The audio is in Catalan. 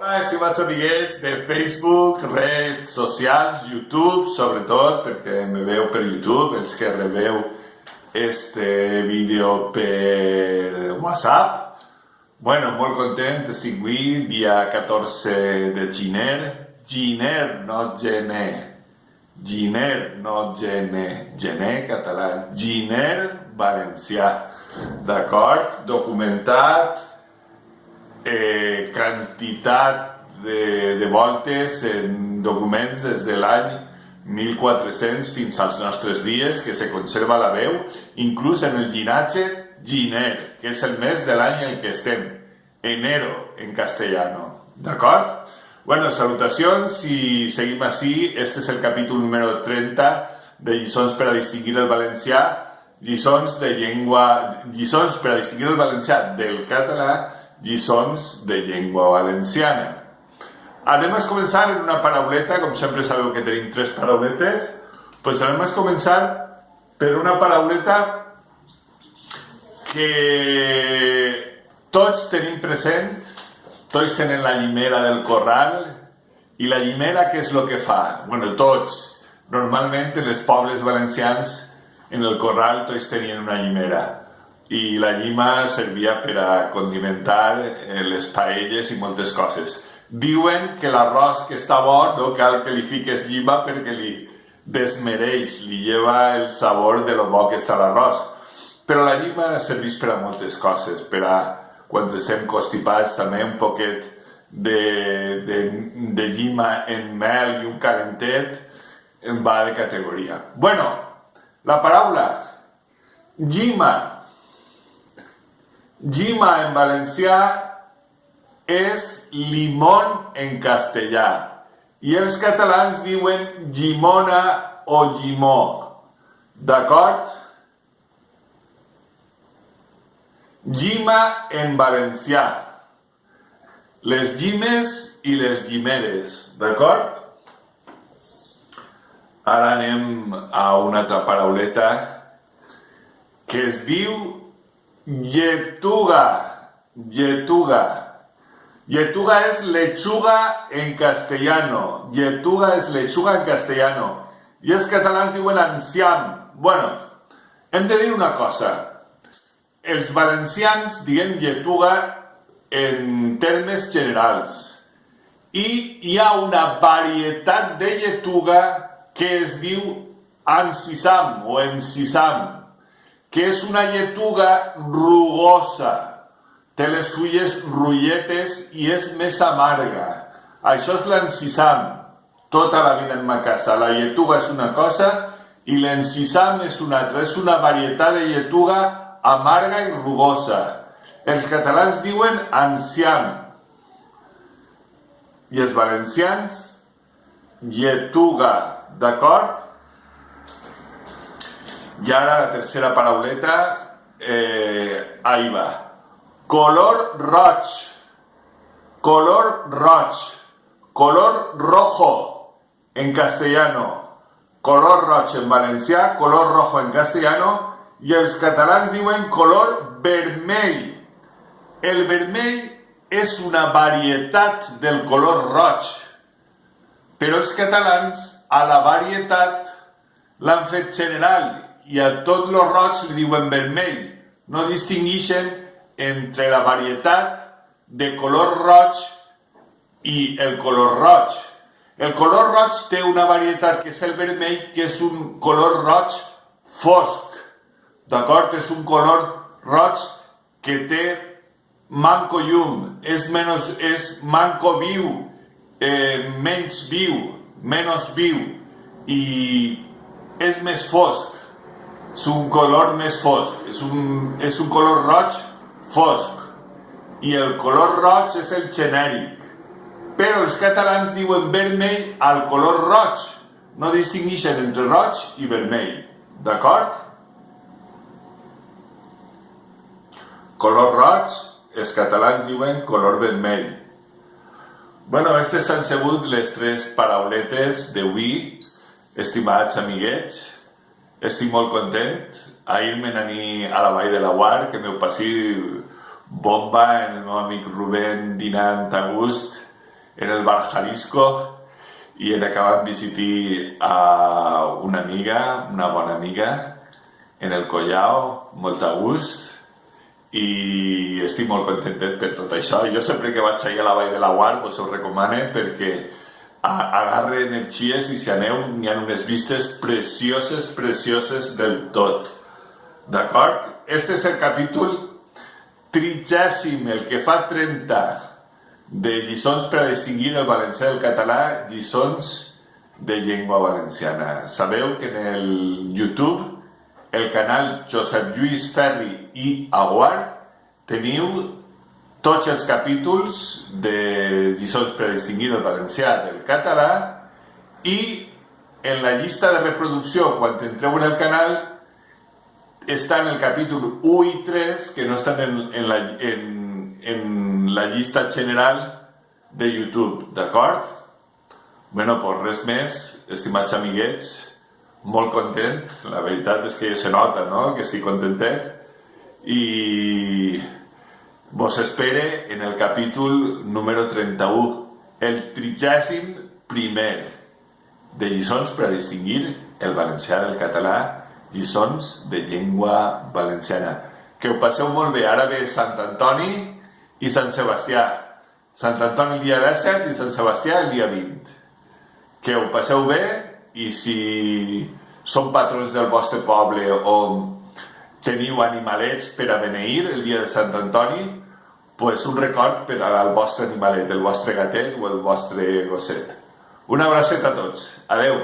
Hola, estimats amiguets de Facebook, redes socials, YouTube, sobretot, perquè me veu per YouTube, els que rebeu este vídeo per WhatsApp. Bueno, molt content, estic avui, dia 14 de gener, no gener, gener, no gener, gener català, gener valencià, d'acord? Documentat, quantitat de voltes en documents des de l'any 1400 fins als nostres dies, que se conserva la veu, inclús en el llinatge Giner, que és el mes de l'any en què estem, enero en castellano, d'acord? Bueno, salutacions, si seguim així, este és el capítol número 30 de Lliçons per a distingir el valencià, lliçons per a distingir el valencià del català, lliçons de llengua valenciana. Anem a començar en una parauleta, com sempre sabeu que tenim 3 parauletes, doncs anem a començar per una parauleta que tots tenim present, tots tenen la llimera del corral, i la llimera què és el que fa? Bueno, tots, normalment els pobles valencians en el corral tots tenien una llimera, i la llima servia per a condimentar les paelles i moltes coses. Diuen que l'arròs que està bo no cal que li fiques llima perquè li desmereix, li lleva el sabor de lo bo que està l'arròs. Però la llima serveix per a moltes coses, per a quan estem constipats també un poquet de llima en mel i un calentet va de categoria. Bueno, la paraula llima. Llima en valencià és limón en castellà i els catalans diuen llimona o llimó, d'acord? Llima en valencià, les llimes i les llimeres, d'acord? Ara anem a una altra parauleta que es diu lletuga. Lletuga. Lletuga es lechuga en castellano. Lletuga es lechuga en castellano. I els catalans diuen enciam. Bueno, hem de dir una cosa. Els valencians diem lletuga en termes generals. I hi ha una varietat de lletuga que es diu encisam o encisam, que és una lletuga rugosa, té les fulles rotlletes i és més amarga. Això és l'encisam, tota la vida en ma casa. La lletuga és una cosa i l'encisam és una altra, és una varietat de lletuga amarga i rugosa. Els catalans diuen enciam i els valencians lletuga, d'acord? I ara la tercera parauleta, ahí va. Color roig, color roig, color rojo en castellano, color roig en valencià, color rojo en castellano, i els catalans diuen color vermell. El vermell és una varietat del color roig, però els catalans a la varietat l'han fet general i a tot lo roig li diuen vermell. No distingeixen entre la varietat de color roig i el color roig. El color roig té una varietat que és el vermell, que és un color roig fosc, d'acord? És un color roig que té manco llum, és manco viu, menys viu, menys viu, i és més fosc. És un color més fosc, és un color roig fosc, i el color roig és el genèric, però els catalans diuen vermell al color roig, no distingeixen entre roig i vermell, d'acord? Color roig, els catalans diuen color vermell. Bueno, aquestes han sigut les 3 parauletes d'avui, estimats amiguets. Estic molt content. Ahir me n'anir a la Vall de Laguar, que m'ho passi bomba, en el meu amic Rubén dinant a gust, en el bar Jalisco i he acabat visitant a una amiga, una bona amiga, en el Collao, molt a gust, i estic molt contentet per tot això. Jo sempre que vaig allà a la Vall de Laguar us ho recomano perquè agarre energies i si aneu n'hi ha unes vistes precioses, precioses del tot. D'acord? Este és el capítol 30, el que fa 30 de lliçons per a distingir el valencià del català, lliçons de llengua valenciana. Sabeu que en el YouTube, el canal Josep Lluís Ferri i Aguar, teniu tots els capítols de lliçons per a distingir el valencià del català i en la llista de reproducció, quan entreu en el canal, està en el capítol 1 i 3, que no estan en la llista general de YouTube, d'acord? Bueno, pues res més, estimats amiguets, molt content, la veritat és que se nota, no?, que estic contentet, i vos espere en el capítol número 31, el 31è de lliçons per a distingir el valencià del català, lliçons de llengua valenciana. Que ho passeu molt bé. Ara ve Sant Antoni i Sant Sebastià. Sant Antoni el dia 17 i Sant Sebastià el dia 20. Que ho passeu bé i si són patrons del vostre poble o teniu animalets per a beneir el dia de Sant Antoni, pues un record per al vostre animalet, el vostre gatet o el vostre gosset. Un abracet a tots. Adeu.